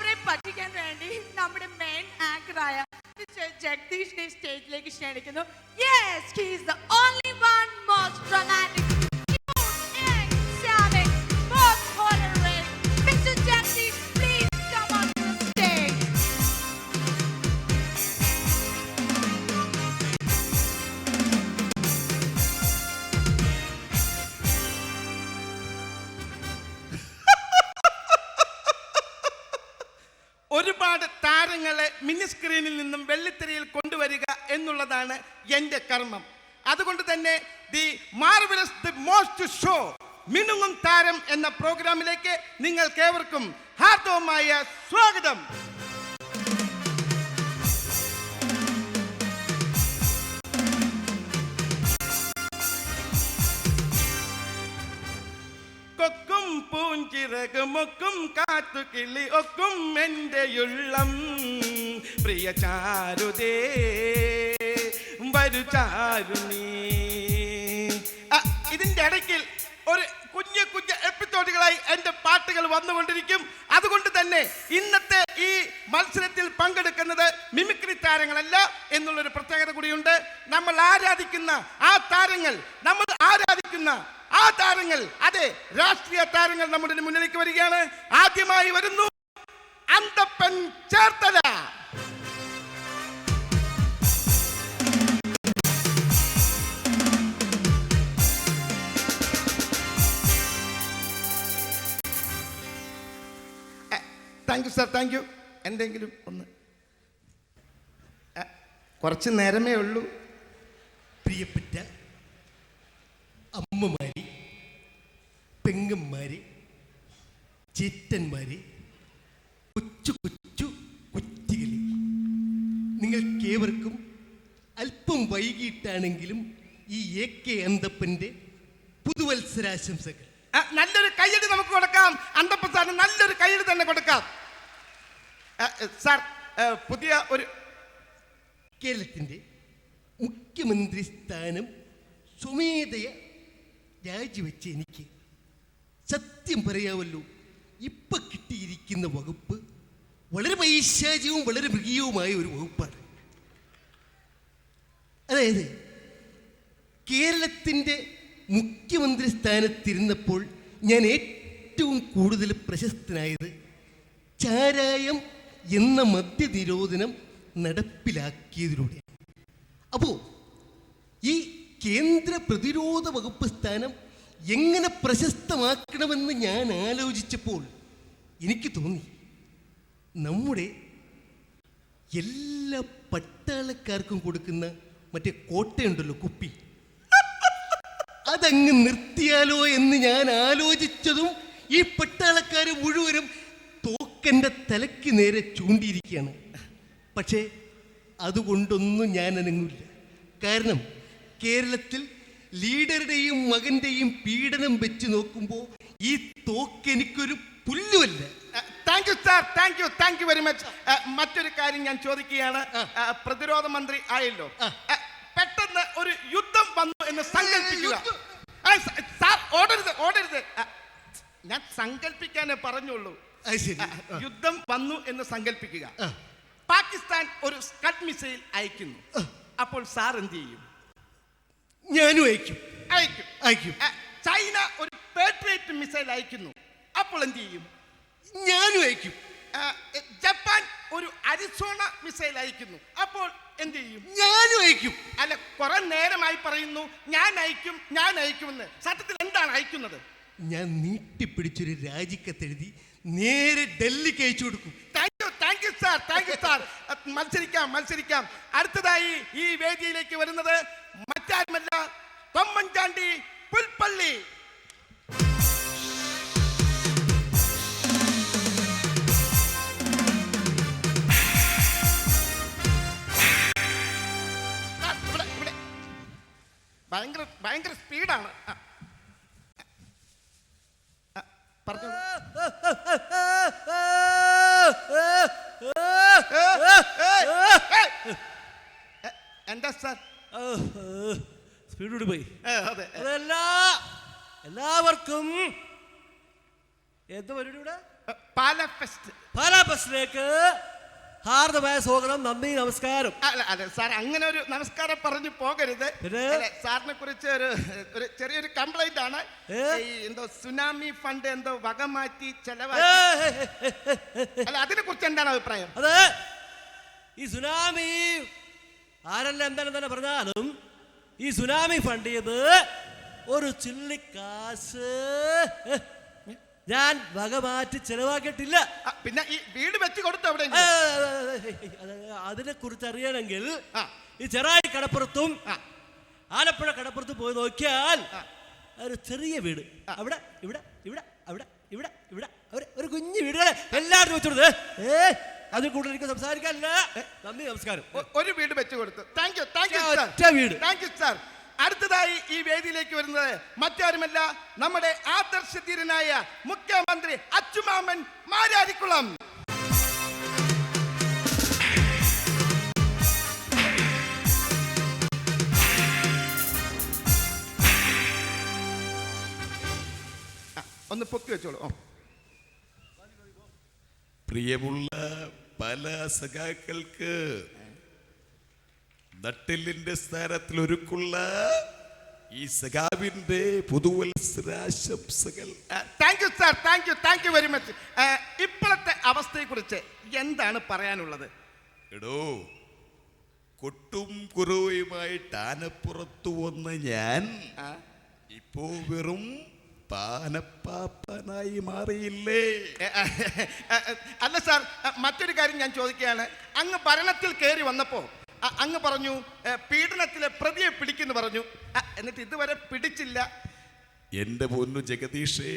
അവരെ പറ്റിക്കാൻ വേണ്ടി നമ്മുടെ മെയിൻ ആങ്കറായ ജഗദീഷിനെ സ്റ്റേജിലേക്ക് ക്ഷണിക്കുന്നു. Yes, he is the only one most dramatic, cute and charming, most honorary. Mr. Jagdish, please come on to the stage. ഒരുപാട് താരങ്ങളെ മിനി സ്ക്രീനിൽ നിന്നും വെള്ളിത്തിരയിൽ കൊണ്ടുവരിക എന്നുള്ളതാണ് എൻ്റെ കർമ്മം. അതുകൊണ്ട് തന്നെ the marvellous the most show മിനുങ്ങും താരം എന്ന പ്രോഗ്രാമിലേക്ക് നിങ്ങൾക്കേവർക്കും ഹാർദവമായ സ്വാഗതം. കൊക്കും പൂഞ്ചിറകുമൊക്കും കാത്തുകിളി ഒക്കും എൻ്റെ ഉള്ളം പ്രിയ ചാരുതേ വരു ചാരുണീ. ഇതിൻ്റെ ഇടയ്ക്കിൽ ഒരു കുഞ്ഞു കുഞ്ഞു എപ്പിസോഡുകളായി എൻ്റെ പാട്ടുകൾ വന്നുകൊണ്ടിരിക്കും. അതുകൊണ്ട് തന്നെ ഇന്നത്തെ ഈ മത്സരത്തിൽ പങ്കെടുക്കുന്നത് മിമിക്രി താരങ്ങളല്ല എന്നുള്ളൊരു പ്രത്യേകത കൂടിയുണ്ട്. നമ്മൾ ആരാധിക്കുന്ന ആ താരങ്ങൾ അതെ, രാഷ്ട്രീയ താരങ്ങൾ നമ്മുടെ മുന്നിലേക്ക് വരികയാണ്. ആദ്യമായി വരുന്നു Anthappan Cherthala. Thank you sir, thank U. എന്തെങ്കിലും ഒന്ന് കുറച്ച് നേരമേ ഉള്ളൂ. പ്രിയപ്പെട്ട അമ്മമാര്, പെങ്ങന്മാര്, ചേട്ടന്മാര്, കൊച്ചു കൊച്ചു കുറ്റികളി, നിങ്ങൾക്കേവർക്കും അല്പം വൈകിട്ടാണെങ്കിലും ഈ AK അന്തപ്പൻ്റെ പുതുവത്സരാശംസകൾ. നല്ലൊരു കയ്യടി നമുക്ക് കൊടുക്കാം. അന്തപ്പൻ സാറിന് നല്ലൊരു കയ്യടി തന്നെ കൊടുക്കാം. സാർ, പുതിയ ഒരു കേരളത്തിൻ്റെ മുഖ്യമന്ത്രി സ്ഥാനം സ്വമേധയ രാജിവെച്ച് എനിക്ക് സത്യം പറയാമല്ലോ, ഇപ്പൊ കിട്ടിയിരിക്കുന്ന വകുപ്പ് വളരെ പൈശാചികവും വളരെ മൃഗീയവുമായ ഒരു വകുപ്പാണ്. അതായത് കേരളത്തിൻ്റെ മുഖ്യമന്ത്രി സ്ഥാനത്തിരുന്നപ്പോൾ ഞാൻ ഏറ്റവും കൂടുതൽ പ്രശസ്തനായത് ചാരായം എന്ന മദ്യനിരോധനം നടപ്പിലാക്കിയതിലൂടെ. അപ്പോൾ ഈ കേന്ദ്ര പ്രതിരോധ വകുപ്പ് സ്ഥാനം എങ്ങനെ പ്രശസ്തമാക്കണമെന്ന് ഞാൻ ആലോചിച്ചപ്പോൾ എനിക്ക് തോന്നി, നമ്മുടെ എല്ലാ പട്ടാളക്കാർക്കും കൊടുക്കുന്ന മറ്റേ കോട്ടയുണ്ടല്ലോ, കുപ്പി, അതങ്ങ് നിർത്തിയാലോ എന്ന് ഞാൻ ആലോചിച്ചതും ഈ പട്ടാളക്കാർ മുഴുവനും തോക്കൻ്റെ തലയ്ക്ക് നേരെ ചൂണ്ടിയിരിക്കുകയാണ്. പക്ഷേ അതുകൊണ്ടൊന്നും ഞാൻ അനങ്ങില്ല. കാരണം കേരളത്തിൽ ലീഡറുടെയും മകൻ്റെയും പീഡനം വെച്ച് നോക്കുമ്പോൾ ഈ തോക്ക് എനിക്കൊരു പുല്ലുമല്ല. Thank you sir, thank you very much. മറ്റൊരു കാര്യം ഞാൻ ചോദിക്കുകയാണ്. പ്രതിരോധ മന്ത്രി ആയല്ലോ, പെട്ടെന്ന് ഒരു യുദ്ധം വന്നു എന്ന് സങ്കല്പിക്കുക. സാർ ഓടരുത്, ഞാൻ സങ്കല്പിക്കാനേ പറഞ്ഞുള്ളൂ. യുദ്ധം വന്നു എന്ന് സങ്കല്പിക്കുക. പാകിസ്ഥാൻ ഒരു സ്കഡ് മിസൈൽ അയക്കുന്നു. അപ്പോൾ സാർ എന്ത് ചെയ്യും? ഞാനും അയക്കും. ചൈന ഒരു പേട്രിയറ്റ് മിസൈൽ അയക്കുന്നു. അപ്പോൾ എന്ത് ചെയ്യും? ഞാനും അയക്കും. ജപ്പാൻ ഒരു അരിസോണ മിസൈൽ അയക്കുന്നു. അപ്പോൾ എന്ത് ചെയ്യും? ഞാനും അയക്കും. അല്ല, കുറെ നേരമായി പറയുന്നു ഞാൻ അയക്കുമെന്ന്. സത്യത്തിൽ എന്താണ് അയക്കുന്നത്? ഞാൻ നീട്ടിപ്പിടിച്ചൊരു രാജിക്കത്തെഴുതി നേരെ ഡൽഹിക്ക് അയച്ചു കൊടുക്കും. Thank you sir. മത്സരിക്കാം. അടുത്തതായി ഈ വേദിയിലേക്ക് വരുന്നത് മറ്റാരുമല്ല, തൊമ്മൻചാണ്ടി പുൽപ്പള്ളി. ഭയങ്കര സ്പീഡാണ്. പറഞ്ഞു. എന്താ സാർ? സ്പീഡ് പോയി. എല്ലാവർക്കും എന്ത് പരിപാടി ഇവിടെ? പാല ഫെസ്റ്റ്. പാലാ ബസ്സിലേക്ക് ഹാർദമായ സ്വാഗതം, നന്ദി, നമസ്കാരം. അല്ല സാർ, അങ്ങനെ ഒരു നമസ്കാരം പറഞ്ഞു പോകരുത്. സാറിനെ കുറിച്ച് ഒരു ചെറിയൊരു കംപ്ലൈന്റ് ആണ്. ഈ എന്തോ സുനാമി ഫണ്ട് എന്തോ വക മാറ്റി ചെലവാക്കി. അല്ല, അതിനെ കുറിച്ച് എന്താണ് അഭിപ്രായം? അതെ, ഈ സുനാമി ആരെല്ലാം എന്തായാലും തന്നെ പറഞ്ഞാലും ഈ സുനാമി ഫണ്ട് ചെയ്ത് ഒരു ചില്ലിക്കാശ് ഞാൻ വക മാറ്റി ചെലവാക്കിയിട്ടില്ല. പിന്നെ ഈ വീട് വെച്ച് കൊടുത്തു അവിടെ. അതിനെ കുറിച്ച് അറിയണമെങ്കിൽ ഈ ചെറായി കടപ്പുറത്തും ആലപ്പുഴ കടപ്പുറത്തും പോയി നോക്കിയാൽ ഒരു ചെറിയ വീട്, അവിടെ ഇവിടെ ഇവിടെ അവിടെ ഇവിടെ ഇവിടെ ഒരു കുഞ്ഞു വീടുകളെ എല്ലാവരും വെച്ചോടുത്ത്. അതിൽ കൂടുതൽ എനിക്ക് സംസാരിക്കാനില്ല. നന്ദി, നമസ്കാരം. ഒരു വീട് വെച്ച് കൊടുത്തു. താങ്ക് യു, താങ്ക് യു വീട്. Thank you sir. അടുത്തതായി ഈ വേദിയിലേക്ക് വരുന്നത് മറ്റാരുമല്ല, നമ്മുടെ ആദർശധീരനായ മുഖ്യമന്ത്രി അച്ചുമാമൻ മാരാരിക്കുളം. ഒന്ന് പൊക്കി വെച്ചോളൂ. പ്രിയമുള്ള പല സഖാക്കൾക്ക് നട്ടെല്ലിന്റെ സ്ഥാനത്തിൽ ഒരുക്കുള്ള ഈ സഖാവിന്റെ പുതുവത്സരാശംസകൾ. Thank you sir, thank you very much. ഇപ്പോഴത്തെ അവസ്ഥയെ കുറിച്ച് എന്താണ് പറയാനുള്ളത്? എടോ, കൊട്ടും കുറവുമായിട്ട് ആനപ്പുറത്തു വന്ന ഞാൻ ഇപ്പോ വെറും പാനപ്പാപ്പനായി മാറിയില്ലേ? അല്ല സാർ, മറ്റൊരു കാര്യം ഞാൻ ചോദിക്കുകയാണ്. അങ്ങ് ഭരണത്തിൽ കയറി വന്നപ്പോ അങ്ങ് പറഞ്ഞു പീഡനത്തിലെ പ്രതിയെ പിടിക്കുന്നു പറഞ്ഞു. എന്നിട്ട് ഇതുവരെ പിടിച്ചില്ല. എന്റെ പൊന്നു ജഗദീഷേ,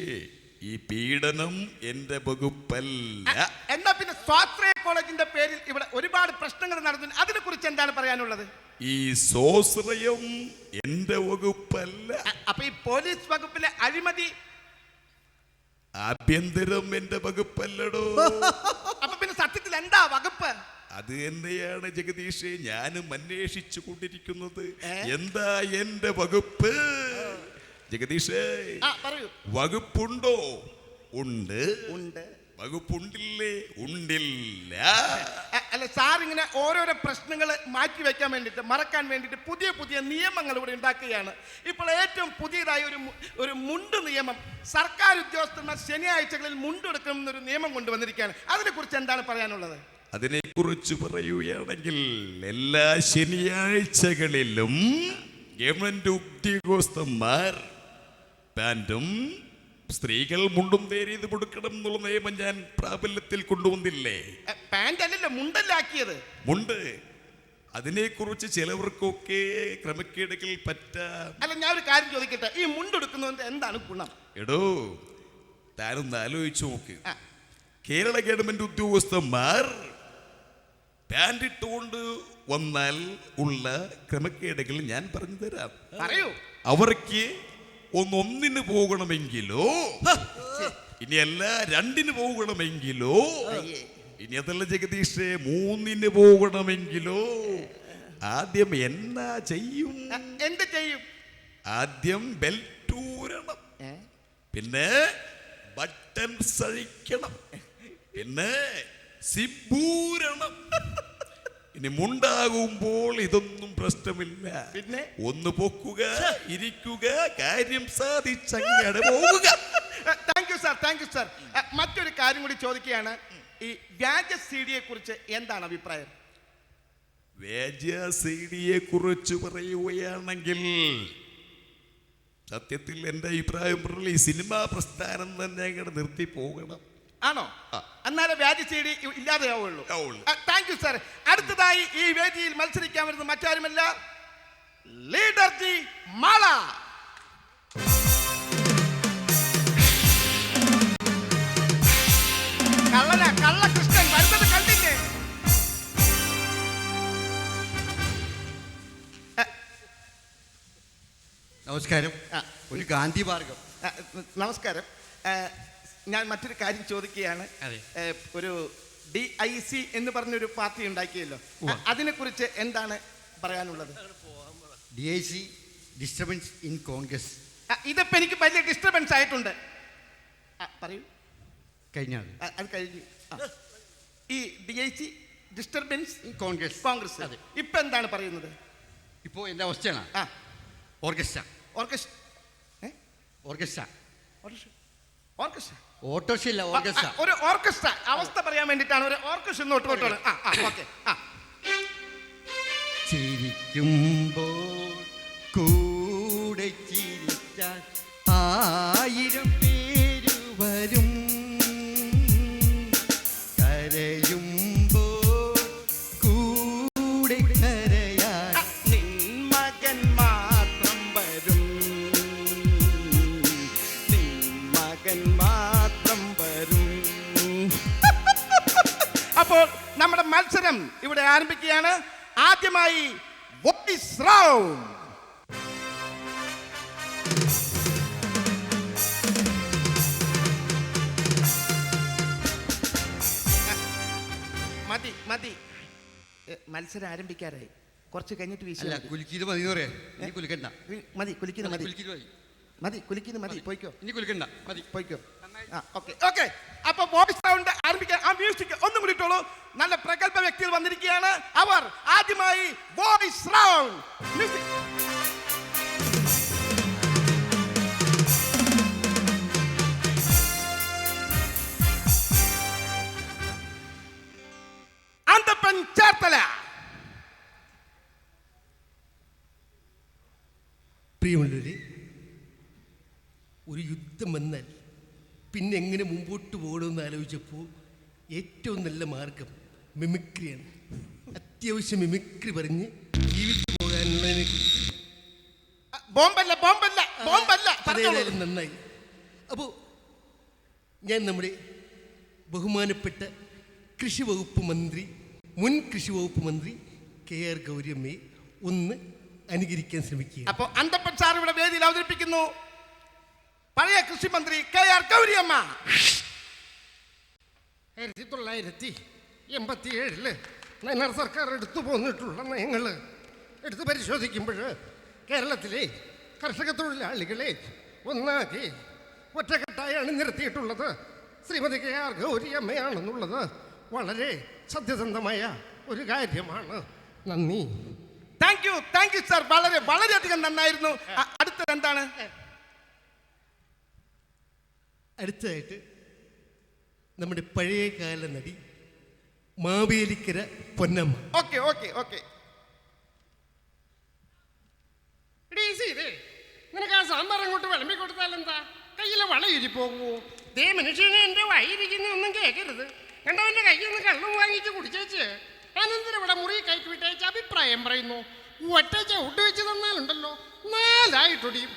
ഈ പീഡനം എന്റെ വകുപ്പല്ല. എന്നാ പിന്നെ സ്വാശ്രയ കോളേജിന്റെ പേരിൽ ഇവിടെ ഒരുപാട് പ്രശ്നങ്ങൾ നടന്നു. അതിനെ കുറിച്ച് എന്താണ് പറയാനുള്ളത്? ഈ സ്വാശ്രയം എന്റെ വകുപ്പല്ല. അപ്പൊ ഈ പോലീസ് വകുപ്പിലെ അഴിമതി ആഭ്യന്തരം എന്റെ വകുപ്പല്ലടോ. അപ്പൊ പിന്നെ സത്യത്തിൽ എന്താ വകുപ്പ്? അത് തന്നെയാണ് ജഗദീഷേ ഞാനും അന്വേഷിച്ചു കൊണ്ടിരിക്കുന്നത്. എന്താ എന്റെ വകുപ്പ്? ജഗദീഷേ, പറയൂ. വകുപ്പുണ്ടോ? ഉണ്ട്. ഉണ്ട്. വകുപ്പുണ്ടില്ലേ? ഉണ്ടില്ല. അല്ല സാർ, ഇങ്ങനെ ഓരോരോ പ്രശ്നങ്ങൾ മാറ്റി വെക്കാൻ വേണ്ടിയിട്ട്, മറക്കാൻ വേണ്ടിയിട്ട് പുതിയ പുതിയ നിയമങ്ങൾ ഇവിടെ ഉണ്ടാക്കുകയാണ്. ഇപ്പോൾ ഏറ്റവും പുതിയതായി ഒരു മുണ്ട് നിയമം. സർക്കാർ ഉദ്യോഗസ്ഥന്മാർ ശനിയാഴ്ചകളിൽ മുണ്ടെടുക്കണമെന്നൊരു നിയമം കൊണ്ടുവന്നിരിക്കുകയാണ്. അതിനെക്കുറിച്ച് എന്താണ് പറയാനുള്ളത്? അതിനെക്കുറിച്ച് പറയുകയാണെങ്കിൽ എല്ലാ ശനിയാഴ്ചകളിലും ഗവൺമെന്റ് ഉദ്യോഗസ്ഥന്മാർ പാൻറ്റും സ്ത്രീകൾ മുണ്ടും നേരിയത് കൊടുക്കണം എന്നുള്ള നിയമം ഞാൻ പ്രാബല്യത്തിൽ കൊണ്ടുവന്നില്ലേ? പാന്റ് അല്ലല്ലോ, മുണ്ടല്ലാക്കിയത്. മുണ്ട്. അതിനെക്കുറിച്ച് ചിലവർക്കൊക്കെ ക്രമക്കേടുകൾ പറ്റാം. അല്ല, ഞാൻ ഒരു കാര്യം ചോദിക്കട്ടെ, ഈ മുണ്ടെടുക്കുന്നതിന്റെ എന്താണ് ഗുണം? എടോ, താനൊന്ന് ആലോചിച്ചു നോക്ക്. കേരള ഗവൺമെന്റ് ഉദ്യോഗസ്ഥന്മാർ പാൻറ് ഇട്ടുകൊണ്ട് വന്നാൽ ഉള്ള ക്രമക്കേടുകൾ ഞാൻ പറഞ്ഞു തരാം. പറയൂ. അവർക്ക് ഒന്നിന് പോകണമെങ്കിലോ, ഇനിയല്ല രണ്ടിന് പോകണമെങ്കിലോ, ഇനി അതല്ല ജഗദീഷേ 3 പോകണമെങ്കിലോ ആദ്യം എന്നാ ചെയ്യും? എന്ത് ചെയ്യും? ആദ്യം ബെൽറ്റ് ഊരണം, പിന്നെ ബട്ടൺ സഴിക്കണം, പിന്നെ സിബൂരണം. ഇനി മുണ്ടാകുമ്പോൾ ഇതൊന്നും പ്രശ്നമില്ല. പിന്നെ ഒന്ന് പൊക്കുക, ഇരിക്കുക, കാര്യം സാധിച്ചങ്ങടെ പോവുക. Thank you sir. മറ്റൊരു കാര്യം കൂടി ചോദിക്കുകയാണ്. ഈ വ്യാജ സിഡിയെ കുറിച്ച് എന്താണ് അഭിപ്രായം? വ്യാജ സിഡിയെ കുറിച്ച് പറയുകയാണെങ്കിൽ സത്യത്തിൽ എന്റെ അഭിപ്രായം പറഞ്ഞാൽ ഈ സിനിമാ പ്രസ്ഥാനം തന്നെ അങ്ങോട്ട് നിർത്തി പോകണം. ആണോ? എന്നാലേ വ്യാജ സിഡി ഇല്ലാതെയാവുള്ളൂ. Thank you sir. അടുത്തതായി ഈ വേദിയിൽ മത്സരിക്കാൻ വരുന്നത് മറ്റാരുമല്ല, ലീഡർ ജി മാള. കള്ള കൃഷ്ണൻ വരുന്നത് കണ്ടില്ലേ? നമസ്കാരം. ഒരു ഗാന്ധി മാർഗം. നമസ്കാരം. ഞാൻ മറ്റൊരു കാര്യം ചോദിക്കുകയാണ്. ഒരു DIC എന്ന് പറഞ്ഞൊരു പാർട്ടി ഉണ്ടാക്കിയല്ലോ, അതിനെക്കുറിച്ച് എന്താണ് പറയാനുള്ളത്? DIC disturbance in Congress. ഇതിപ്പോ എനിക്ക് വലിയ ഡിസ്റ്റർബൻസ് ആയിട്ടുണ്ട്. പറയൂ. കഴിഞ്ഞാൽ അത് കഴിഞ്ഞു. ഈ DIC ഡിസ്റ്റർബൻസ് കോൺഗ്രസ് കോൺഗ്രസ് അതെ. ഇപ്പൊ എന്താണ് പറയുന്നത്? ഇപ്പോൾ എൻ്റെ അവസ്ഥയാണ് ആ orchestra orchestra orchestra orchestra autorickshaw ഇല്ല ഓർക്കസ്ട്ര ഒരു ഓർക്കസ്ട്ര അവസ്ഥ പറയാൻ വേണ്ടിട്ടാണ് ഒരു ഓർക്കസ്ട്ര നോട്ട് കൊണ്ടുവന്നത്. ഓക്കെ. ചിരിക്കുമ്പോൾ കൂടെ ചിരിച്ചാൽ 1000 പേര് വരും, കരയുമ്പോൾ കൂടെ കരയാൻ നിൻ മകൻ മാത്രം വരും, നിൻ മകൻ മാത്രം വരും. അപ്പോൾ നമ്മുടെ മത്സരം ഇവിടെ ആരംഭിക്കുകയാണ്. ആദ്യമായി വോയിസ് റൗണ്ട്. മതി മതി, മത്സരം ആരംഭിക്കാറായി. കുറച്ച് കഴിഞ്ഞിട്ട് വീശി അല്ല കുലുക്കിയത് മതി പറയാ. ഇനി കുലുക്കണ്ട, മതി. കുലിക്കുന്ന മതി, കുലുക്കിയത് മതി, മതി കുലിക്കുന്ന മതി. പോയിക്കോ, ഇനി കുലുക്കണ്ട, മതി. പോയിക്കോ. ഓക്കെ. അപ്പൊ വോയിസ് റൗണ്ട് ആരംഭിക്കാൻ. ആ മ്യൂസിക് ഒന്നും കൂടി ഇട്ടോളൂ. നല്ല പ്രഗത്ഭ വ്യക്തികൾ വന്നിരിക്കുകയാണ്. അവർ ആദ്യമായി voice round music. Anthappan Cherthala. പ്രിയമുള്ളവരെ, ഒരു യുദ്ധം വന്നാൽ പിന്നെ എങ്ങനെ മുമ്പോട്ട് പോകണമെന്ന് ആലോചിച്ചപ്പോൾ ഏറ്റവും നല്ല മാർഗം മിമിക്രിയാണ്. അത്യാവശ്യം മിമിക്രി പറഞ്ഞ് ജീവിച്ചു പോകാനുള്ളതിനെ ബോംബല്ല ബോംബല്ല ബോംബല്ല. അതേതായാലും നന്നായി. അപ്പോൾ ഞാൻ നമ്മുടെ ബഹുമാനപ്പെട്ട കൃഷി വകുപ്പ് മന്ത്രി, മുൻ കൃഷി വകുപ്പ് മന്ത്രി KR ഗൗരിയമ്മയെ ഒന്ന് അനുകരിക്കാൻ ശ്രമിക്കുക. അപ്പൊ അന്തപ്പൻ സാർ ഇവിടെ വേദിയിൽ അവതരിപ്പിക്കുന്നു. പഴയ കൃഷിമന്ത്രി KR ഗൗരിയമ്മ. 1987 നയനാർ സർക്കാർ എടുത്തു പോന്നിട്ടുള്ള നയങ്ങൾ എടുത്ത് പരിശോധിക്കുമ്പോൾ കേരളത്തിലെ കർഷക തൊഴിലാളികളെ ഒന്നാക്കി ഒറ്റക്കെട്ടായാണ് നിർത്തിയിട്ടുള്ളത് ശ്രീമതി KR ഗൗരിയമ്മയാണെന്നുള്ളത് വളരെ സത്യസന്ധമായ ഒരു കാര്യമാണ്. നന്ദി. Thank you sir. വളരെ വളരെയധികം നന്നായിരുന്നു. അടുത്തത് എന്താണ്? അടുത്തതായിട്ട് നമ്മുടെ പഴയകാല നടി മാവേലിക്കര പൊന്നമ്മ. ഓക്കെ. നിനക്ക് ആ സാമ്പാർ അങ്ങോട്ട് വിളമ്പി കൊടുത്താൽ എന്താ? കയ്യിലെ വളയുരി പോകുമോ? ദേ മനുഷ്യനെ എൻ്റെ വായിരിക്കുന്ന ഒന്നും കേൾക്കരുത്. കണ്ടവൻ്റെ കയ്യിൽ നിന്ന് കള്ളും വാങ്ങിച്ച് കുടിച്ചേച്ച് അനന്തരം ഇവിടെ മുറി കയറ്റി വിട്ടേച്ച് അഭിപ്രായം പറയുന്നു. ഒറ്റ ചവിട്ട് വെച്ച് തന്നാലുണ്ടല്ലോ 4 ആയിട്ടൊടിയും.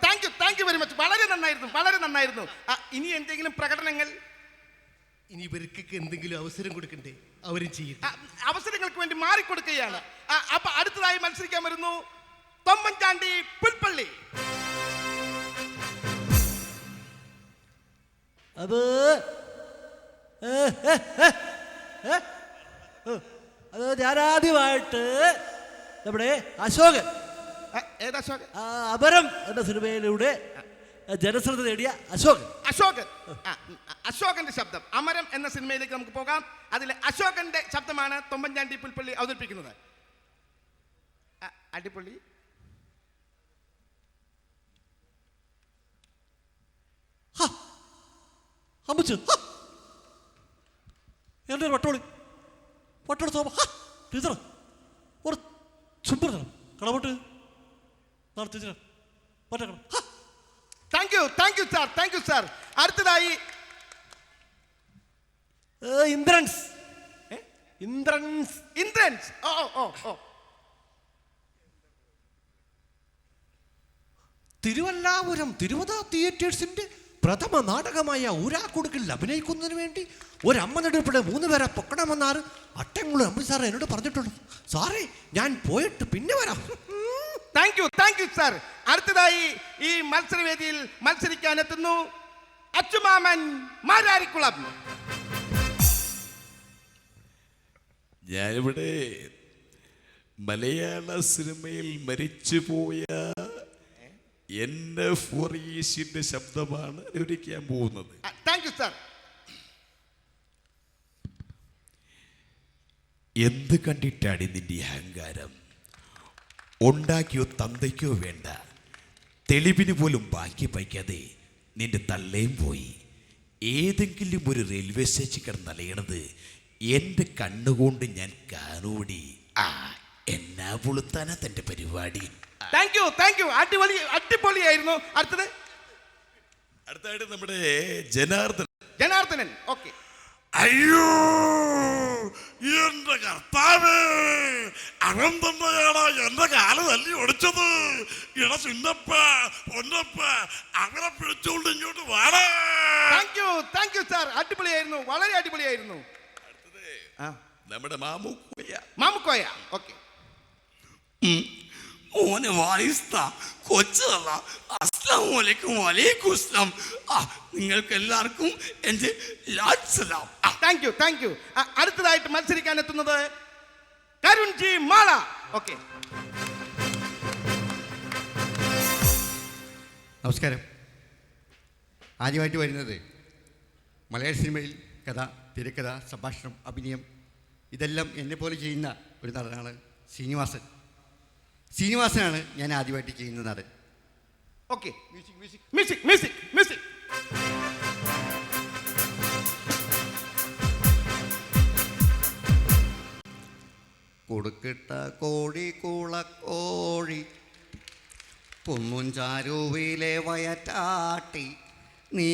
Thank you very much. വളരെ നന്നായിരുന്നു. ഇനി എന്തെങ്കിലും പ്രകടനങ്ങൾ? ഇനി ഇവർക്കൊക്കെ എന്തെങ്കിലും അവസരം കൊടുക്കണ്ടേ? അവരും ചെയ്യട്ടെ. അവസരങ്ങൾക്ക് വേണ്ടി മാറിക്കൊടുക്കുകയാണ്. അപ്പൊ അടുത്തതായി മത്സരിക്കാൻ വരുന്നു തൊമ്മൻചാണ്ടി പുൽപ്പള്ളി. അത് ഞാനാദ്യമായിട്ട് നമ്മുടെ അശോകൻ, ഏതാ അശോകൻ? അപരം എന്ന സിനിമയിലൂടെ ജനശ്രദ്ധ നേടിയ അശോകന്റെ ശബ്ദം. അമരം എന്ന സിനിമയിലേക്ക് നമുക്ക് പോകാം. അതിലെ അശോകന്റെ ശബ്ദമാണ് തൊമ്മൻചാണ്ടി പുൽപ്പള്ളി അവതരിപ്പിക്കുന്നത്. അടിപൊളി. എൻ്റെ ഒരു വട്ടോളി ടീച്ചർ ഒരു ചുമ്പർ കടപോട്ട് ടീച്ചർ പറ്റക്കണം. Thank you sir. അടുത്തതായി ഇന്ദ്രൻസ്. തിരുവല്ലാപുരം തിരുവത തിയേറ്റേഴ്സിന്റെ പ്രഥമ നാടകമായ ഊരാക്കുടുക്കിൽ അഭിനയിക്കുന്നതിന് വേണ്ടി ഒരമ്മ നെടുപ്പിടെ 3 പേരെ പൊക്കണമെന്നാണ് അട്ടംകുളം അമ്പി സാറ് എന്നോട് പറഞ്ഞിട്ടുണ്ട്. സാറേ, ഞാൻ പോയിട്ട് പിന്നെ വരാം. Thank you sir. അടുത്തതായി ഈ മത്സരവേദിയിൽ മത്സരിക്കാൻ എത്തുന്നു അച്ചുമാമൻ മാരാരിക്കുളം. ഞാനിവിടെ മലയാള സിനിമയിൽ മരിച്ചുപോയ എൻ്റെ ഫൊറീസിന്റെ ശബ്ദമാണ് അനുകരിക്കാൻ പോകുന്നത്. Thank you sir. എന്ത് കണ്ടിട്ടാണ് നിന്റെ അഹങ്കാരം? ഉണ്ടാക്കിയോ തന്തയ്ക്കോ വേണ്ട തെളിവിന് പോലും ബാക്കി വയ്ക്കാതെ നിന്റെ തള്ളയും പോയി ഏതെങ്കിലും ഒരു റെയിൽവേ സ്റ്റേഷൻ കിടന്നലയണത് എൻ്റെ കണ്ണുകൊണ്ട് ഞാൻ കാണൂടി. എന്നാ പൊളുത്താനാ തൻ്റെ പരിപാടി. താങ്ക് യു അടിപൊളിയായിരുന്നു. അടുത്തായിട്ട് നമ്മുടെ ജനാർദ്ദനൻ. ഓക്കെ. അയ്യോ എന്റെ കർത്താവേ, അവൻ തന്നെയാണോ എന്റെ കാല് തല്ലി ഒടിച്ചത്? ഇട ചിന്നപ്പ പൊന്നപ്പ അവനെ പിടിച്ചോണ്ട് ഇങ്ങോട്ട് വാടാ. Thank you sir. അടിപൊളിയായിരുന്നു, വളരെ അടിപൊളിയായിരുന്നു. നമ്മുടെ മാമുക്കോയ. ഓക്കെ. മോനെ വായിസ്ത കൊച്ചല്ല. അസ്സലാമു അലൈക്കും. നിങ്ങൾക്ക് എല്ലാവർക്കും എൻ്റെ ലാസ്സലാം. Thank you. അടുത്തതായിട്ട് മത്സരിക്കാൻ എത്തുന്നത് കരുൺജി മാള. ഓക്കെ. നമസ്കാരം. ആദ്യമായിട്ട് വരുന്നത് മലയാള സിനിമയിൽ കഥ, തിരക്കഥ, സംഭാഷണം, അഭിനയം ഇതെല്ലാം എന്നെപ്പോലെ ചെയ്യുന്ന ഒരു നടനാണ് ശ്രീനിവാസനാണ് ഞാൻ ആദ്യമായിട്ട് ചെയ്യുന്ന നടൻ. ഓക്കെ. മ്യൂസിക്. കൊടുക്കിട്ട കോഴി കൂളക്കോഴി കുന്നും ചാരുവിലെ വയറ്റാട്ടി നീ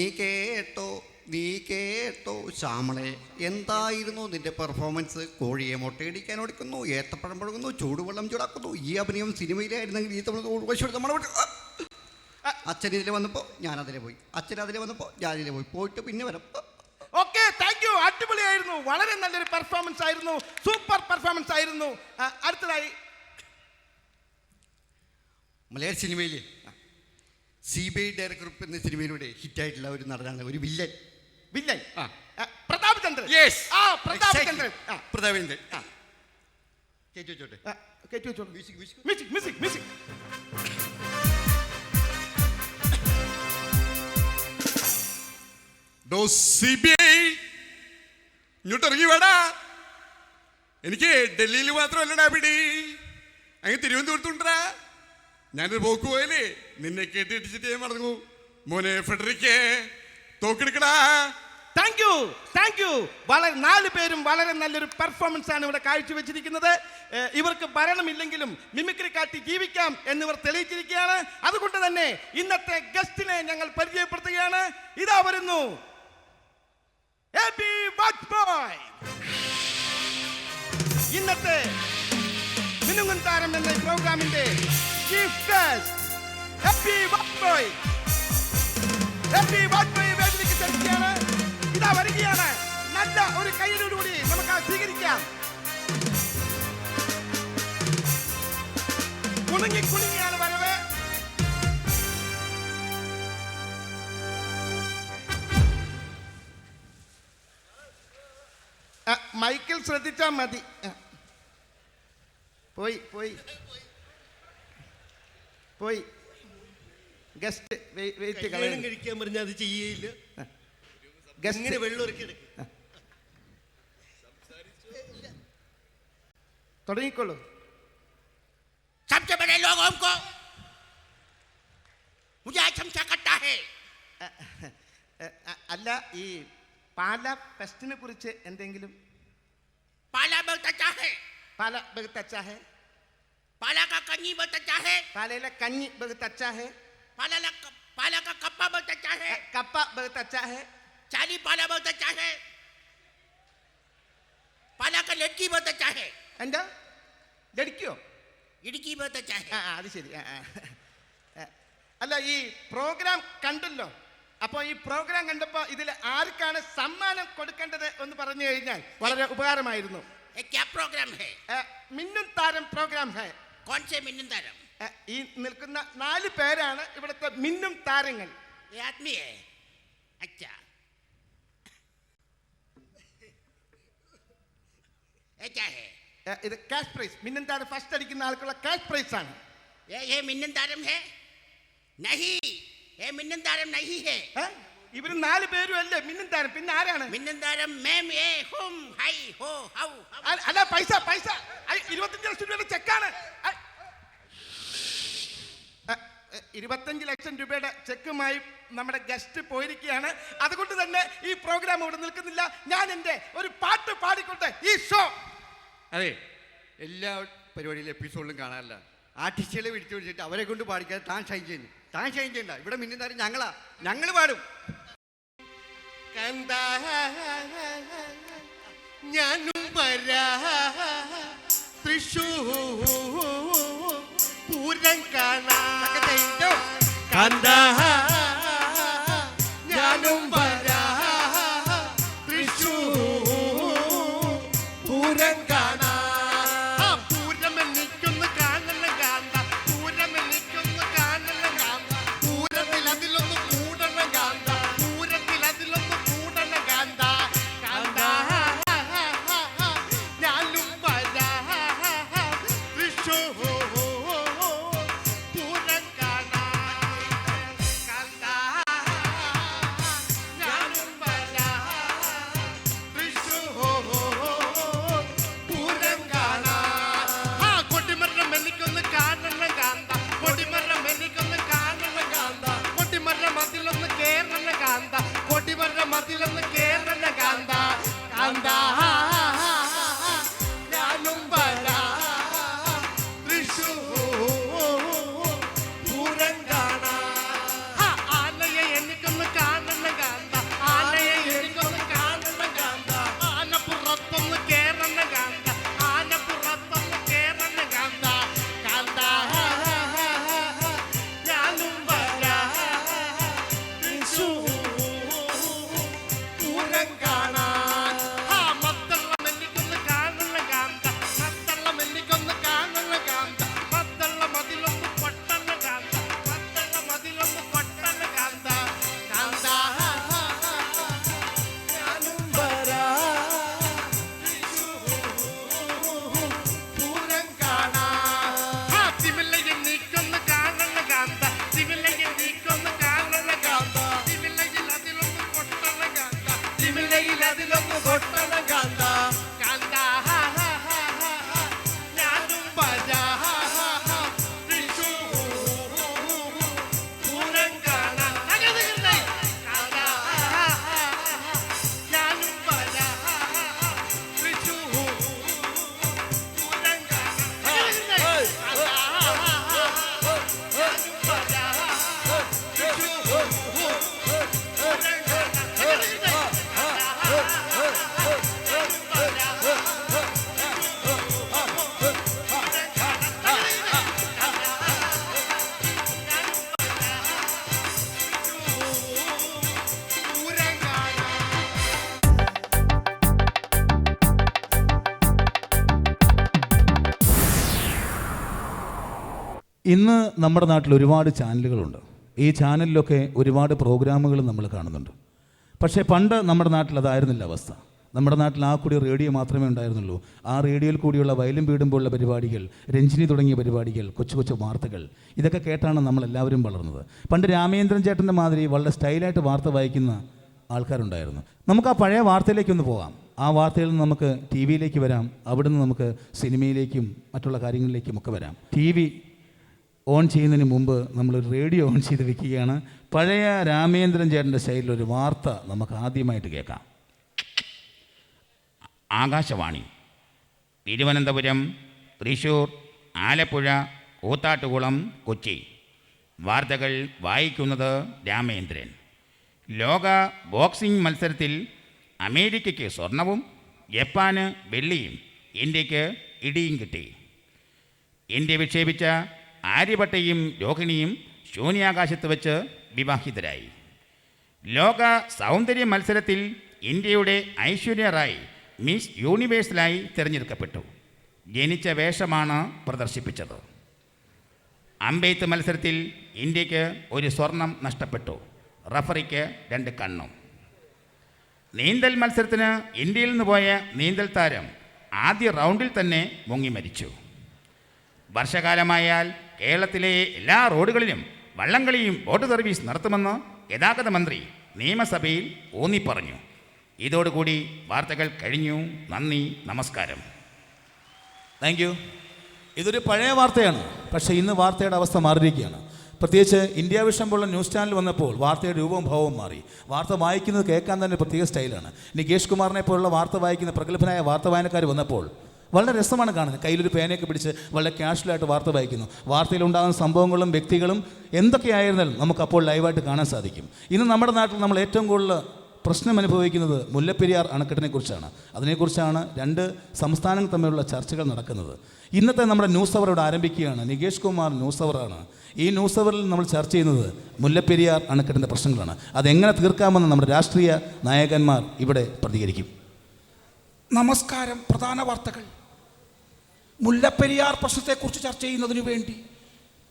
കേട്ടോ ശ്യാമളെ, എന്തായിരുന്നു നിന്റെ പെർഫോമൻസ്? കോഴിയെ മുട്ടയടിക്കാൻ ഓടിക്കുന്നു, ഏത്തപ്പഴം പഴകുന്നു, ചൂടുവെള്ളം ചൂടാക്കുന്നു. ഈ അഭിനയം സിനിമയിലായിരുന്നെങ്കിൽ ഈ അച്ഛൻ ഇതിൽ വന്നപ്പോൾ ഞാൻ അതിലെ പോയി, അച്ഛൻ അതിലെ വന്നപ്പോൾ ഞാൻ ഇതിലെ പോയിട്ട് പിന്നെ വരാം. ഓക്കെ. Thank you. അടിപൊളിയായിരുന്നു, വളരെ നല്ലൊരു പെർഫോമൻസ് ആയിരുന്നു, സൂപ്പർ പെർഫോമൻസ് ആയിരുന്നു. അടുത്തതായി മലയാള സിനിമയിൽ CBI ഡയറക്ടർ എന്ന സിനിമയിലൂടെ ഹിറ്റായിട്ടുള്ള ഒരു നടനാണ്, ഒരു വില്ലൻ. പ്രതാപ് ചന്ദ്രൻ. മ്യൂസിക്. CBI ഇങ്ങോട്ട് ഇറങ്ങി വേടാ. എനിക്ക് ഡൽഹിയിൽ മാത്രമല്ലടാ പിടി, അങ്ങ് തിരുവനന്തപുരത്തുണ്ടാ. ഞാനൊരു പോക്ക് പോയാലേ നിന്നെ കേട്ടിടിച്ചിട്ട് ഞാൻ മടങ്ങൂ. മോനെ ഫെഡറിക്കേ, തോക്കെടുക്കടാ. Thank you. 4 പേരും വളരെ നല്ലൊരു പെർഫോമൻസ് ആണ് ഇവിടെ കാഴ്ചവെച്ചിരിക്കുന്നത്. ഇവർക്ക് ഭരണമില്ലെങ്കിലും മിമിക്രി കാട്ടി ജീവിക്കാം എന്നിവർ തെളിയിച്ചിരിക്കുകയാണ്. അതുകൊണ്ട് തന്നെ ഇന്നത്തെ ഗസ്റ്റിനെ ഞങ്ങൾ പരിചയപ്പെടുത്തുകയാണ്. ഇതാ വരുന്നു എബി വാജ്പേയി. ഇന്നത്തെ മിനുങ്ങൻ താരം എന്ന പ്രോഗ്രാമിന്റെ ചീഫ് ഗസ്റ്റ് എബി വാജ്പേയി വേദിയിലേക്ക് ക്ഷണിക്കുകയാണ്. ഇതാ വരികയാണ്. നല്ല ഒരു കൈയിലൂടി നമുക്ക് സ്വീകരിക്കാം. കുണുങ്ങിയാണ് വരവ്. മൈക്കിൽ ശ്രദ്ധിച്ചാ മതി. പോയി ഗസ്റ്റ് വെയിറ്റ് കല്യാണം കഴിക്കാൻ പറഞ്ഞാൽ അത് ചെയ്യേയില്ല. ഗസ്റ്റ് വെള്ളം ഇറക്കി എടുക്കും. തുടങ്ങിക്കോളൂ. सबसे बड़े लोगों को मुझे चमचा करता है. അല്ല, ഈ പാല ഫെസ്റ്റിനെ കുറിച്ച് എന്തെങ്കിലും? पाला बहुत अच्छा है. പാല ബഹുത് അച്ചാ ഹെ. पाला का कन्नी बहुत अच्छा है. പാലയിലെ കഞ്ഞി ബഹുത് അച്ചാ ഹെ. पाला का कप्पा बहुत अच्छा है. കപ്പ ബഹുത് അച്ചാ ഹെ. चाली पाला बहुत अच्छा है. पाला का लड़की बहुत अच्छा है. എന്താ ലടിക്കോ? इडकी बहुत अच्छा है. അത് ശരി. അല്ല, ഈ പ്രോഗ്രാം കണ്ടല്ലോ. അപ്പോൾ ഈ പ്രോഗ്രാം കണ്ടപ്പോൾ ഇതിൽ ആർക്കാണ് സമ്മാനം കൊടുക്കേണ്ടത് എന്ന് പറഞ്ഞു കഴിഞ്ഞാൽ വളരെ ഉപകാരമായിരുന്നു. ये क्या प्रोग्राम है? മിന്നും താരം പ്രോഗ്രാം ഹെ. कौन से मिन्न तारम? ഈ നിൽക്കുന്ന 4 പേരാണ് ഇവിടുത്തെ മിന്നും താരങ്ങൾ. ये आदमी है. अच्छा, ये क्या है? ഇത് ക്യാഷ് പ്രൈസ്. മിന്നും താരം ഫസ്റ്റ് അടിക്കുന്ന ആൾക്കുള്ള ക്യാഷ് പ്രൈസ് ആണ്. ये मिन्न तारम है. നഹി ഏ മിന്നൻ താരം നഹി ഹേ ഇവര് 4 പേരും അല്ലേ മിന്നും താരം, പിന്നെ ആരാണ്? മിന്നൻ താരം മേം ഏ ഹും ഹൈ ഹോ ഹൗ അല്ല പൈസ 25 ലക്ഷം രൂപയുടെ ചെക്കാണ്. 25 ലക്ഷം രൂപയുടെ ചെക്കുമായി നമ്മുടെ ഗസ്റ്റ് പോയിരിക്കുകയാണ്. അതുകൊണ്ട് തന്നെ ഈ പ്രോഗ്രാം ഇവിടെ നിൽക്കുന്നില്ല. ഞാൻ എൻ്റെ ഒരു പാട്ട് പാടിക്കൊട്ടെ ഈ ഷോ. അതെ, എല്ലാ പരിപാടിയിലും എപ്പിസോഡിലും കാണാറില്ല. ആർട്ടിസ്റ്റുകളെ വിളിച്ചു വിളിച്ചിട്ട് അവരെ കൊണ്ട് പാടിക്കാതെ താൻ ഷൈൻ ചെയ്യണ്ട. ഇവിടെ മിന്നുന്നതാരും ഞങ്ങൾ പാടും. കണ്ടാ ഞാനും വരാ തൃശൂർ പൂരം കാണാൻ കണ്ടാ ഞാനും വരാ തൃശൂർ പൂരം കാണാൻ പൂരം എനിക്കൊന്ന് കാണണം കാന്ത പൂരം എനിക്കൊന്ന് കാണണം കാന്ത പൂരത്തിൽ അതിലൊന്ന് കൂടണം കാന്ത പൂരത്തിൽ അതിലൊന്ന് കൂടണം കാന്ത കാന്ത ഞാനും വരാ തൃശൂർ പൂരം കാണാൻ കാന്ത ഞാനും വരാ തൃശൂർ പൂരം കാണാൻ കൊടിമരം എനിക്കൊന്ന് കാണണം കാന്ത കൊടിമരം എനിക്കൊന്ന് കാണണം കാന്ത കൊടിമരം അതിലൊന്ന് കേറണം കാന്ത കൊടിമരം അതിലൊന്ന് കേറണം കാന്ത കാന്ത ഞാനും വരാ തൃശൂർ പൂരം കാണാൻ ആനയെ എനിക്കൊന്ന് കാണണം കാന്ത ആനയെ എനിക്കൊന്ന് കാണണം കാന്ത ആനപ്പുറത്തൊന്ന് കേറണം കാന്ത ആനപ്പുറത്തൊന്ന് കേറണം കാന്ത കാന്ത ഞാനും വരാ തൃശൂർ പൂരം കാണാൻ മത്തള്ളം എനിക്കൊന്ന് കാണണം കാന്ത മത്തള്ളം എനിക്കൊന്ന് കാണണം കാന്ത മത്തള്ളം അതിലൊന്ന് പൊട്ടണം കാന്ത മത്തള്ളം അതിലൊന്ന് പൊട്ടണം കാന്ത കാന്ത ഞാനും വരാ പൂരം കാണാൻ തിമില്ലയെ നീക്കൊന്ന് കാണണം കാന്ത തിമില്ലയെ നീക്കൊന്ന് കാണണം കാന്ത തിമില്ലയിൽ അതിലൊന്ന് പൊട്ടണം കാന്ത തിമില്ലയിൽ അതിലൊന്ന് പൊട്ടണം കാന്ത കാന്ത ഞാനും വരാ തൃശൂർ പൂരം കാണാൻ കാന്ത ഞാനും വരാ തൃശൂർ പൂരം ഇന്ന് നമ്മുടെ നാട്ടിൽ ഒരുപാട് ചാനലുകളുണ്ട്. ഈ ചാനലിലൊക്കെ ഒരുപാട് പ്രോഗ്രാമുകൾ നമ്മൾ കാണുന്നുണ്ട്. പക്ഷേ പണ്ട് നമ്മുടെ നാട്ടിൽ അതായിരുന്നില്ല അവസ്ഥ. നമ്മുടെ നാട്ടിൽ ആ കൂടി റേഡിയോ മാത്രമേ ഉണ്ടായിരുന്നുള്ളൂ. ആ റേഡിയോയിൽ കൂടിയുള്ള വയലും വീടും പോലുള്ള പരിപാടികൾ, രഞ്ജിനി തുടങ്ങിയ പരിപാടികൾ, കൊച്ചു കൊച്ചു വാർത്തകൾ, ഇതൊക്കെ കേട്ടാണ് നമ്മളെല്ലാവരും വളർന്നത്. പണ്ട് രാമേന്ദ്രൻ ചേട്ടൻ്റെ മാതിരി വളരെ സ്റ്റൈലായിട്ട് വാർത്ത വായിക്കുന്ന ആൾക്കാരുണ്ടായിരുന്നു. നമുക്ക് ആ പഴയ വാർത്തയിലേക്കൊന്ന് പോകാം. ആ വാർത്തയിൽ നിന്ന് നമുക്ക് ടി വിയിലേക്ക് വരാം. അവിടുന്ന് നമുക്ക് സിനിമയിലേക്കും മറ്റുള്ള കാര്യങ്ങളിലേക്കും ഒക്കെ വരാം. ടി വി ഓൺ ചെയ്യുന്നതിന് മുമ്പ് നമ്മൾ റേഡിയോ ഓൺ ചെയ്ത് വെക്കുകയാണ്. പഴയ രാമേന്ദ്രൻ ചേട്ടൻ്റെ സ്റ്റൈലിലൊരു വാർത്ത നമുക്ക് ആദ്യമായിട്ട് കേൾക്കാം. ആകാശവാണി, തിരുവനന്തപുരം, തൃശ്ശൂർ, ആലപ്പുഴ, കൂത്താട്ടുകുളം, കൊച്ചി. വാർത്തകൾ വായിക്കുന്നത് രാമേന്ദ്രൻ. ലോക ബോക്സിംഗ് മത്സരത്തിൽ അമേരിക്കയ്ക്ക് സ്വർണവും ജപ്പാന് വെള്ളിയും ഇന്ത്യക്ക് ഇടിയും കിട്ടി. ഇന്ത്യ വിക്ഷേപിച്ച ആര്യഭട്ടയും രോഹിണിയും ശൂന്യാകാശത്ത് വെച്ച് വിവാഹിതരായി. ലോക സൗന്ദര്യ മത്സരത്തിൽ ഇന്ത്യയുടെ ഐശ്വര്യ റായ് മിസ് യൂണിവേഴ്സിലായി തിരഞ്ഞെടുക്കപ്പെട്ടു. ജനിച്ച വേഷമാണ് പ്രദർശിപ്പിച്ചത്. അമ്പെയ്ത്ത് മത്സരത്തിൽ ഇന്ത്യക്ക് ഒരു സ്വർണം നഷ്ടപ്പെട്ടു. റഫറിക്ക് 2 കണ്ണും. നീന്തൽ മത്സരത്തിന് ഇന്ത്യയിൽ നിന്ന് പോയ നീന്തൽ താരം ആദ്യ റൗണ്ടിൽ തന്നെ മുങ്ങി മരിച്ചു. വർഷകാലമായാൽ കേരളത്തിലെ എല്ലാ റോഡുകളിലും വള്ളംകളിയും ബോട്ട് സർവീസ് നടത്തുമെന്ന് ഗതാഗത മന്ത്രി നിയമസഭയിൽ ഊന്നിപ്പറഞ്ഞു. ഇതോടുകൂടി വാർത്തകൾ കഴിഞ്ഞു. നന്ദി, നമസ്കാരം. Thank you. ഇതൊരു പഴയ വാർത്തയാണ്, പക്ഷേ ഇന്ന് വാർത്തയുടെ അവസ്ഥ മാറിയിരിക്കുകയാണ്. പ്രത്യേകിച്ച് ഇന്ത്യ വിഷൻ പോലുള്ള ന്യൂസ് ചാനൽ വന്നപ്പോൾ വാർത്തയുടെ രൂപവും ഭാവവും മാറി. വാർത്ത വായിക്കുന്നത് കേൾക്കാൻ തന്നെ പ്രത്യേക സ്റ്റൈലാണ്. നികേഷ് കുമാറിനെ പോലുള്ള വാർത്ത വായിക്കുന്ന പ്രഗത്ഭനായ വാർത്ത വായനക്കാർ വന്നപ്പോൾ വളരെ രസമാണ് കാണുന്നത്. കയ്യിലൊരു പേനയൊക്കെ പിടിച്ച് വളരെ കാഷ്വലായിട്ട് വാർത്ത വായിക്കുന്നു. വാർത്തയിലുണ്ടാകുന്ന സംഭവങ്ങളും വ്യക്തികളും എന്തൊക്കെയായിരുന്നാലും നമുക്കപ്പോൾ ലൈവായിട്ട് കാണാൻ സാധിക്കും. ഇന്ന് നമ്മുടെ നാട്ടിൽ നമ്മൾ ഏറ്റവും കൂടുതൽ പ്രശ്നം അനുഭവിക്കുന്നത് മുല്ലപ്പെരിയാർ അണക്കെട്ടിനെ കുറിച്ചാണ്. അതിനെക്കുറിച്ചാണ് രണ്ട് സംസ്ഥാനങ്ങൾ തമ്മിലുള്ള ചർച്ചകൾ നടക്കുന്നത്. ഇന്നത്തെ നമ്മുടെ ന്യൂസ് അവർ ഇവിടെ ആരംഭിക്കുകയാണ്. നികേഷ് കുമാർ ന്യൂസ് അവറാണ്. ഈ ന്യൂസ് അവറിൽ നമ്മൾ ചർച്ച ചെയ്യുന്നത് മുല്ലപ്പെരിയാർ അണക്കെട്ടിൻ്റെ പ്രശ്നങ്ങളാണ്. അതെങ്ങനെ തീർക്കാമെന്ന് നമ്മുടെ രാഷ്ട്രീയ നായകന്മാർ ഇവിടെ പ്രതികരിക്കും. നമസ്കാരം. പ്രധാന വാർത്തകൾ. മുല്ലപ്പെരിയാർ പ്രശ്നത്തെക്കുറിച്ച് ചർച്ച ചെയ്യുന്നതിനു വേണ്ടി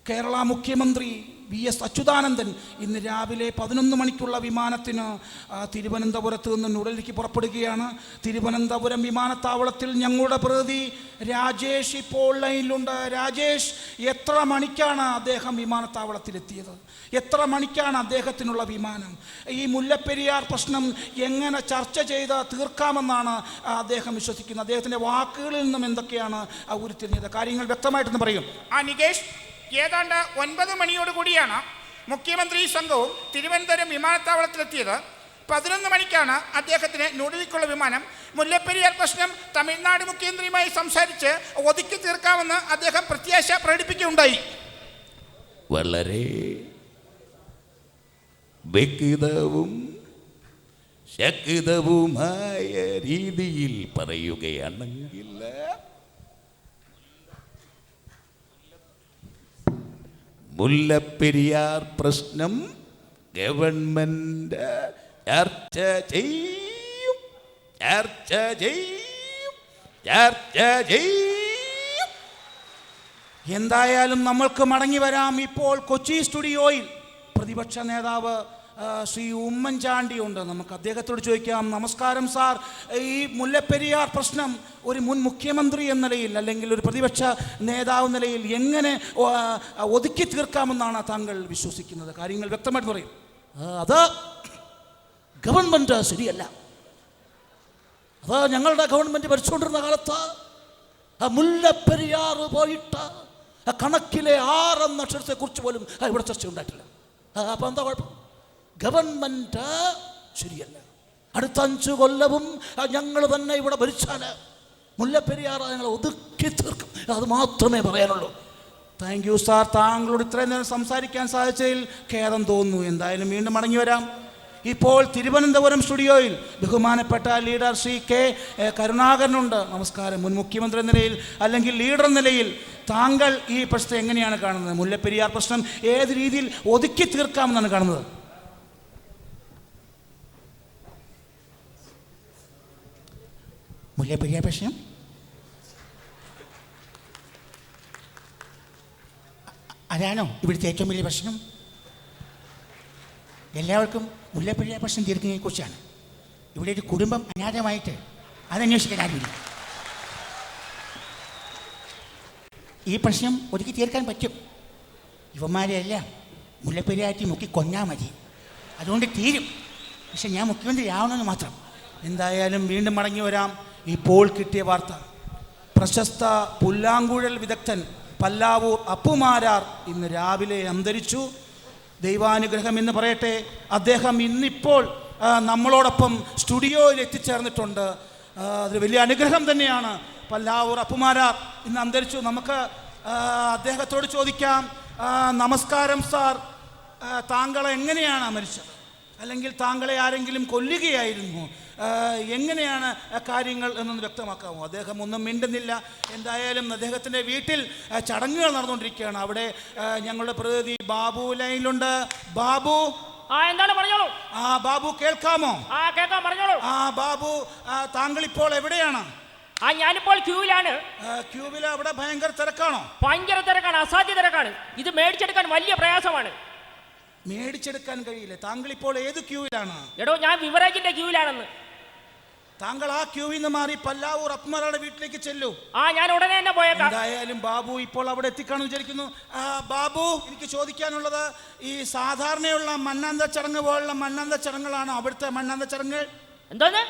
കേരള മുഖ്യമന്ത്രി വി.എസ്. അച്യുതാനന്ദൻ ഇന്ന് രാവിലെ 11 മണിക്കുള്ള വിമാനത്തിന് തിരുവനന്തപുരത്ത് നിന്ന് ന്യൂഡൽഹിക്ക് പുറപ്പെടുകയാണ്. തിരുവനന്തപുരം വിമാനത്താവളത്തിൽ ഞങ്ങളുടെ പ്രതിനിധി രാജേഷ് ഇപ്പോൾ ലൈനിലുണ്ട്. രാജേഷ്, എത്ര മണിക്കാണ് അദ്ദേഹം വിമാനത്താവളത്തിലെത്തിയത്? എത്ര മണിക്കാണ് അദ്ദേഹത്തിനുള്ള വിമാനം? ഈ മുല്ലപ്പെരിയാർ പ്രശ്നം എങ്ങനെ ചർച്ച ചെയ്ത് തീർക്കാമെന്നാണ് അദ്ദേഹം വിശ്വസിക്കുന്നത്? അദ്ദേഹത്തിൻ്റെ വാക്കുകളിൽ നിന്നും എന്തൊക്കെയാണ് ഉരുത്തിരിഞ്ഞത്? കാര്യങ്ങൾ വ്യക്തമായിട്ടൊന്ന് പറയും. നികേഷ്, ഏതാണ്ട് 9 മണിയോടുകൂടിയാണ് മുഖ്യമന്ത്രി സംഘവും തിരുവനന്തപുരം വിമാനത്താവളത്തിലെത്തിയത്. 11 മണിക്കാണ് അദ്ദേഹത്തിന് ന്യൂഡൽഹിക്കുള്ള വിമാനം. മുല്ലപ്പെരിയാർ പ്രശ്നം തമിഴ്നാട് മുഖ്യമന്ത്രിയുമായി സംസാരിച്ച് ഒതുക്കി തീർക്കാമെന്ന് അദ്ദേഹം പ്രത്യാശ പ്രകടിപ്പിക്കുകയുണ്ടായി. വളരെ വ്യക്തവും ശക്തവുമായ രീതിയിൽ പറയുകയാണെങ്കിൽ മുല്ലപ്പെരിയാർ പ്രശ്നം ഗവൺമെന്റ് ചർച്ച ചെയ്യും. എന്തായാലും നമ്മൾക്ക് മടങ്ങി വരാം. ഇപ്പോൾ കൊച്ചി സ്റ്റുഡിയോയിൽ പ്രതിപക്ഷ നേതാവ് ശ്രീ ഉമ്മൻചാണ്ടി ഉണ്ട്. നമുക്ക് അദ്ദേഹത്തോട് ചോദിക്കാം. നമസ്കാരം സാർ. ഈ മുല്ലപ്പെരിയാർ പ്രശ്നം ഒരു മുൻ മുഖ്യമന്ത്രി എന്ന നിലയിൽ അല്ലെങ്കിൽ ഒരു പ്രതിപക്ഷ നേതാവ് നിലയിൽ എങ്ങനെ ഒതുക്കി തീർക്കാമെന്നാണ് താങ്കൾ വിശ്വസിക്കുന്നത്? കാര്യങ്ങൾ വ്യക്തമായിട്ട് പറയും. അത് ഗവൺമെൻറ് ശരിയല്ല. അത് ഞങ്ങളുടെ ഗവൺമെൻറ് ഭരിച്ചുകൊണ്ടിരുന്ന കാലത്ത് മുല്ലപ്പെരിയാർ പോയിട്ട് കണക്കിലെ 6 അക്ഷരത്തെക്കുറിച്ച് പോലും ഇവിടെ ചർച്ച ഉണ്ടായിട്ടില്ല. അപ്പം എന്താ കുഴപ്പം? ഗവൺമെൻറ് ശരിയല്ല. അടുത്ത 5 കൊല്ലവും ഞങ്ങൾ തന്നെ ഇവിടെ ഭരിച്ചാൽ മുല്ലപ്പെരിയാർ ഞങ്ങൾ ഒതുക്കി തീർക്കും. അത് മാത്രമേ പറയാനുള്ളൂ. Thank you sir. താങ്കളോട് ഇത്രയും നേരം സംസാരിക്കാൻ സാധിച്ചതിൽ ഖേദം തോന്നുന്നു. എന്തായാലും വീണ്ടും മടങ്ങി വരാം. ഇപ്പോൾ തിരുവനന്തപുരം സ്റ്റുഡിയോയിൽ ബഹുമാനപ്പെട്ട ലീഡർ ശ്രീ കെ കരുണാകരനുണ്ട്. നമസ്കാരം. മുൻ മുഖ്യമന്ത്രി എന്ന നിലയിൽ അല്ലെങ്കിൽ ലീഡർ എന്ന നിലയിൽ താങ്കൾ ഈ പ്രശ്നം എങ്ങനെയാണ് കാണുന്നത്? മുല്ലപ്പെരിയാർ പ്രശ്നം ഏത് രീതിയിൽ ഒതുക്കി തീർക്കാമെന്നാണ് കാണുന്നത്? മുല്ലപ്പെരിയാർ പ്രശ്നം അതാണോ ഇവിടുത്തെ ഏറ്റവും വലിയ പ്രശ്നം? എല്ലാവർക്കും മുല്ലപ്പെരിയാർ പ്രശ്നം തീർക്കുന്നതിനെക്കുറിച്ചാണ്. ഇവിടെ ഒരു കുടുംബം അനാഥമായിട്ട് അതന്വേഷിക്കാൻ ആരുമില്ല. ഈ പ്രശ്നം ഒതുക്കി തീർക്കാൻ പറ്റും. ഇവന്മാരെല്ലാം മുല്ലപ്പെരിയാറ്റി മുക്കി കൊന്നാ മതി, അതുകൊണ്ട് തീരും. പക്ഷെ ഞാൻ മുഖ്യമന്ത്രി ആവണമെന്ന് മാത്രം. എന്തായാലും വീണ്ടും മടങ്ങി വരാം. ഇപ്പോൾ കിട്ടിയ വാർത്ത. പ്രശസ്ത പുല്ലാങ്കുഴൽ വിദഗ്ധൻ പല്ലാവൂർ അപ്പുമാരാർ ഇന്ന് രാവിലെ അന്തരിച്ചു. ദൈവാനുഗ്രഹം എന്ന് പറയട്ടെ, അദ്ദേഹം ഇന്നിപ്പോൾ നമ്മളോടൊപ്പം സ്റ്റുഡിയോയിൽ എത്തിച്ചേർന്നിട്ടുണ്ട്. അതൊരു വലിയ അനുഗ്രഹം തന്നെയാണ്. പല്ലാവൂർ അപ്പുമാരാർ ഇന്ന് അന്തരിച്ചു. നമുക്ക് അദ്ദേഹത്തോട് ചോദിക്കാം. നമസ്കാരം സാർ. താങ്കൾ എങ്ങനെയാണ് മരിച്ചത്? അല്ലെങ്കിൽ താങ്കളെ ആരെങ്കിലും കൊല്ലുകയായിരുന്നു? എങ്ങനെയാണ് കാര്യങ്ങൾ എന്നൊന്ന് വ്യക്തമാക്കാമോ? അദ്ദേഹം ഒന്നും മിണ്ടുന്നില്ല. എന്തായാലും അദ്ദേഹത്തിൻ്റെ വീട്ടിൽ ചടങ്ങുകൾ നടന്നുകൊണ്ടിരിക്കുകയാണ്. അവിടെ ഞങ്ങളുടെ പ്രതിനിധി ബാബു ലൈനിലുണ്ട്. ബാബു, എന്താണ് പറഞ്ഞോളൂ. ബാബു കേൾക്കാമോ? കേൾക്കാം, പറഞ്ഞോളൂ. ബാബു, താങ്കൾ ഇപ്പോൾ എവിടെയാണ്? ഞാനിപ്പോൾ ക്യൂവിലാണ്. ക്യൂവിൽ അവിടെ ഭയങ്കര തിരക്കാണോ? ഭയങ്കര തിരക്കാണ്, അസാധ്യ തിരക്കാണ്. ഇത് മേടിച്ചെടുക്കാൻ വലിയ പ്രയാസമാണ്. മേടിച്ചെടുക്കാൻ കഴിയില്ല. താങ്കൾ ഇപ്പോൾ ഏത് ക്യൂവിലാണ്? എടോ, ഞാൻ ബിവറേജിന്റെ ക്യൂവിലാണെന്ന്. താങ്കൾ ആ ക്യൂവിൽ നിന്ന് മാറി പല്ലാവൂർ അപ്മറയുടെ വീട്ടിലേക്ക് ചെല്ലൂ. ആ ഞാൻ ഉടനെ തന്നെ പോയേക്കാം. എന്തായാലും ബാബു ഇപ്പോൾ അവിടെ എത്തിക്കാണെന്ന് വിചാരിക്കുന്നു. ബാബു, എനിക്ക് ചോദിക്കാനുള്ളത്, ഈ സാധാരണയുള്ള മണ്ണാന്ത ചടങ്ങ് പോലുള്ള മണ്ണാന്ത ചടങ്ങുകളാണോ അവിടുത്തെ മണ്ണാന്ത ചടങ്ങുകൾ? എന്തോന്ന്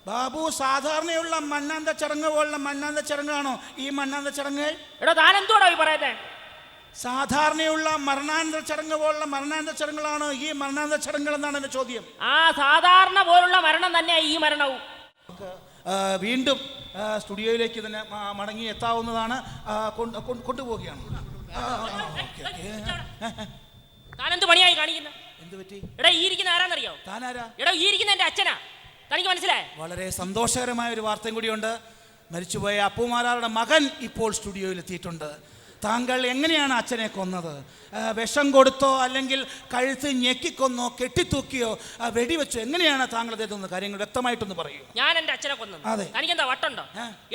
ബാബു, സാധാരണയുള്ള മണ്ണാന്ത ചടങ്ങ് പോലുള്ള മണ്ണാന്ത ചടങ്ങാണോ ഈ മണ്ണാന്ത ചടങ്ങുകൾ? എടോ താൻ എന്തോടാ ഈ പറയുന്നേ? സാധാരണയുള്ള മരണാന്തര ചടങ്ങ് പോലുള്ള മരണാന്തര ചടങ്ങുകളാണോ ഈ മരണാന്തര ചടങ്ങുകൾ എന്നാണ് എന്റെ ചോദ്യം. ആ സാധാരണ പോലുള്ള മരണം തന്നെയാ ഈ മരണവും. വീണ്ടും സ്റ്റുഡിയോയിലേക്ക് തന്നെ മടങ്ങി എത്താവുന്നതാണ്. കൊണ്ടുപോവുകയാണ്. താനെന്ത് പണിയായി കാണിക്കുന്നത്? എന്ത് പറ്റി? എടാ ഈ ഇരിക്കുന്ന ആരാന്നറിയോ? താനാരാ? എടാ ഈ ഇരിക്കുന്ന എന്റെ അച്ഛനാ. തനിക്ക് മനസ്സിലായി? വളരെ സന്തോഷകരമായ ഒരു വാർത്തയും കൂടിയുണ്ട്. മരിച്ചുപോയ അപ്പുമാരാരുടെ മകൻ ഇപ്പോൾ സ്റ്റുഡിയോയിൽ എത്തിയിട്ടുണ്ട്. താങ്കൾ എങ്ങനെയാണ് അച്ഛനെ കൊന്നത്? വിഷം കൊടുത്തോ, അല്ലെങ്കിൽ കഴുത്ത് ഞെക്കിക്കൊന്നോ, കെട്ടിത്തൂക്കിയോ, വെടിവെച്ചോ? എങ്ങനെയാണ് താങ്കൾ അദ്ദേഹത്തിന് കാര്യങ്ങൾ വ്യക്തമായിട്ടൊന്ന് പറയൂ. ഞാൻ എന്റെ അച്ഛനെ കൊന്നത്. അതെ. തനിക്കെന്താ വട്ടുണ്ടോ?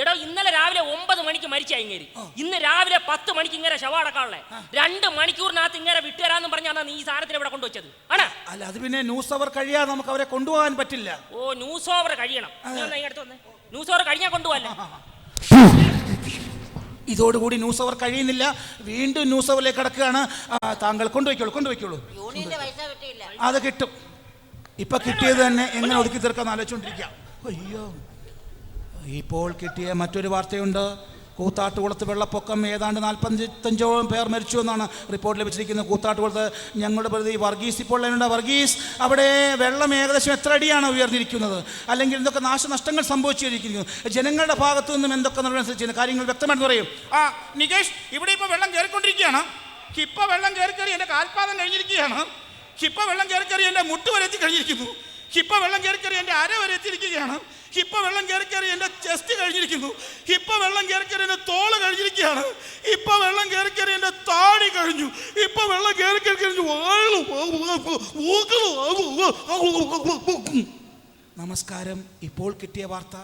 എടോ ഇന്നലെ രാവിലെ 9 മണിക്ക് മരിച്ച ഇങ്ങേരി ഇന്ന് രാവിലെ 10 മണിക്ക് ഇങ്ങനെ ശവം അടക്കാനുള്ളേ. 2 മണിക്കൂറിനകത്ത് ഇങ്ങനെ വിട്ടുതരാന്ന് പറഞ്ഞാണ് നീ ഈ സാധനത്തിന് ഇവിടെ കൊണ്ടുവച്ചത്. ആണോ? അല്ല, അത് പിന്നെ ന്യൂസ് അവർ കഴിയാതെ നമുക്ക് അവരെ കൊണ്ടുപോകാൻ പറ്റില്ല. ഓ, ന്യൂസ് ഓവർ കഴിയണം. ന്യൂസ് ഓവർ കഴിഞ്ഞാൽ കൊണ്ടുപോകല്ലേ? ഇതോടുകൂടി ന്യൂസ് അവർ കഴിയുന്നില്ല. വീണ്ടും ന്യൂസ് അവറിലേക്ക് കടക്കുകയാണ്. താങ്കൾ കൊണ്ടുപോയിക്കോളൂ. അത് കിട്ടും. ഇപ്പൊ കിട്ടിയത് തന്നെ എങ്ങനെ ഒതുക്കി തീർക്കാൻ ആലോചിച്ചുകൊണ്ടിരിക്കാം. അയ്യോ, ഇപ്പോൾ കിട്ടിയ മറ്റൊരു വാർത്തയുണ്ട്. കൂത്താട്ടുകുളത്ത് വെള്ളപ്പൊക്കം, ഏതാണ്ട് 45ഓളം പേർ മരിച്ചു എന്നാണ് റിപ്പോർട്ട് ലഭിച്ചിരിക്കുന്നത്. കൂത്താട്ടുകുളത്ത് ഞങ്ങളുടെ പ്രതി വർഗീസ് ഇപ്പോൾ അതിനുണ്ട്. വർഗീസ്, അവിടെ വെള്ളം ഏകദേശം എത്ര അടിയാണ് ഉയർന്നിരിക്കുന്നത്, അല്ലെങ്കിൽ എന്തൊക്കെ നാശനഷ്ടങ്ങൾ സംഭവിച്ചിരിക്കുന്നു? ജനങ്ങളുടെ ഭാഗത്തു നിന്നും എന്തൊക്കെ നടപടി കാര്യങ്ങൾ വ്യക്തമായിട്ട് പറയും. നികേഷ്, ഇവിടെ ഇപ്പൊ വെള്ളം കയറിക്കൊണ്ടിരിക്കുകയാണ്. ഇപ്പൊ വെള്ളം കയറി എന്റെ കാൽപാദം കഴിഞ്ഞിരിക്കുകയാണ്. ഇപ്പൊ വെള്ളം കയറി എന്റെ മുട്ട് വരെ എത്തി കഴിഞ്ഞിരിക്കുന്നു. ഇപ്പൊ വെള്ളം കയറി എന്റെ അര വരെ എത്തിയിരിക്കുകയാണ്. ഇപ്പൊ വെള്ളം കയറി എന്റെ ചെസ്റ്റ് കഴിഞ്ഞിരിക്കുന്നു. ഇപ്പൊ വെള്ളം കയറി എന്റെ തോള് കഴിഞ്ഞിരിക്കുകയാണ്. ഇപ്പൊ വെള്ളം കയറി എന്റെ താടി കഴിഞ്ഞു. ഇപ്പൊ വെള്ളം കയറി നമസ്കാരം. ഇപ്പോൾ കിട്ടിയ വാർത്ത,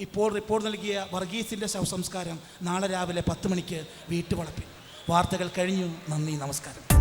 ഇപ്പോൾ റിപ്പോർട്ട് നൽകിയ വർഗീസിന്റെ ശവസംസ്കാരം നാളെ രാവിലെ 10 മണിക്ക് വീട്ടുവളപ്പിൽ. വാർത്തകൾ കഴിഞ്ഞു. നന്ദി, നമസ്കാരം.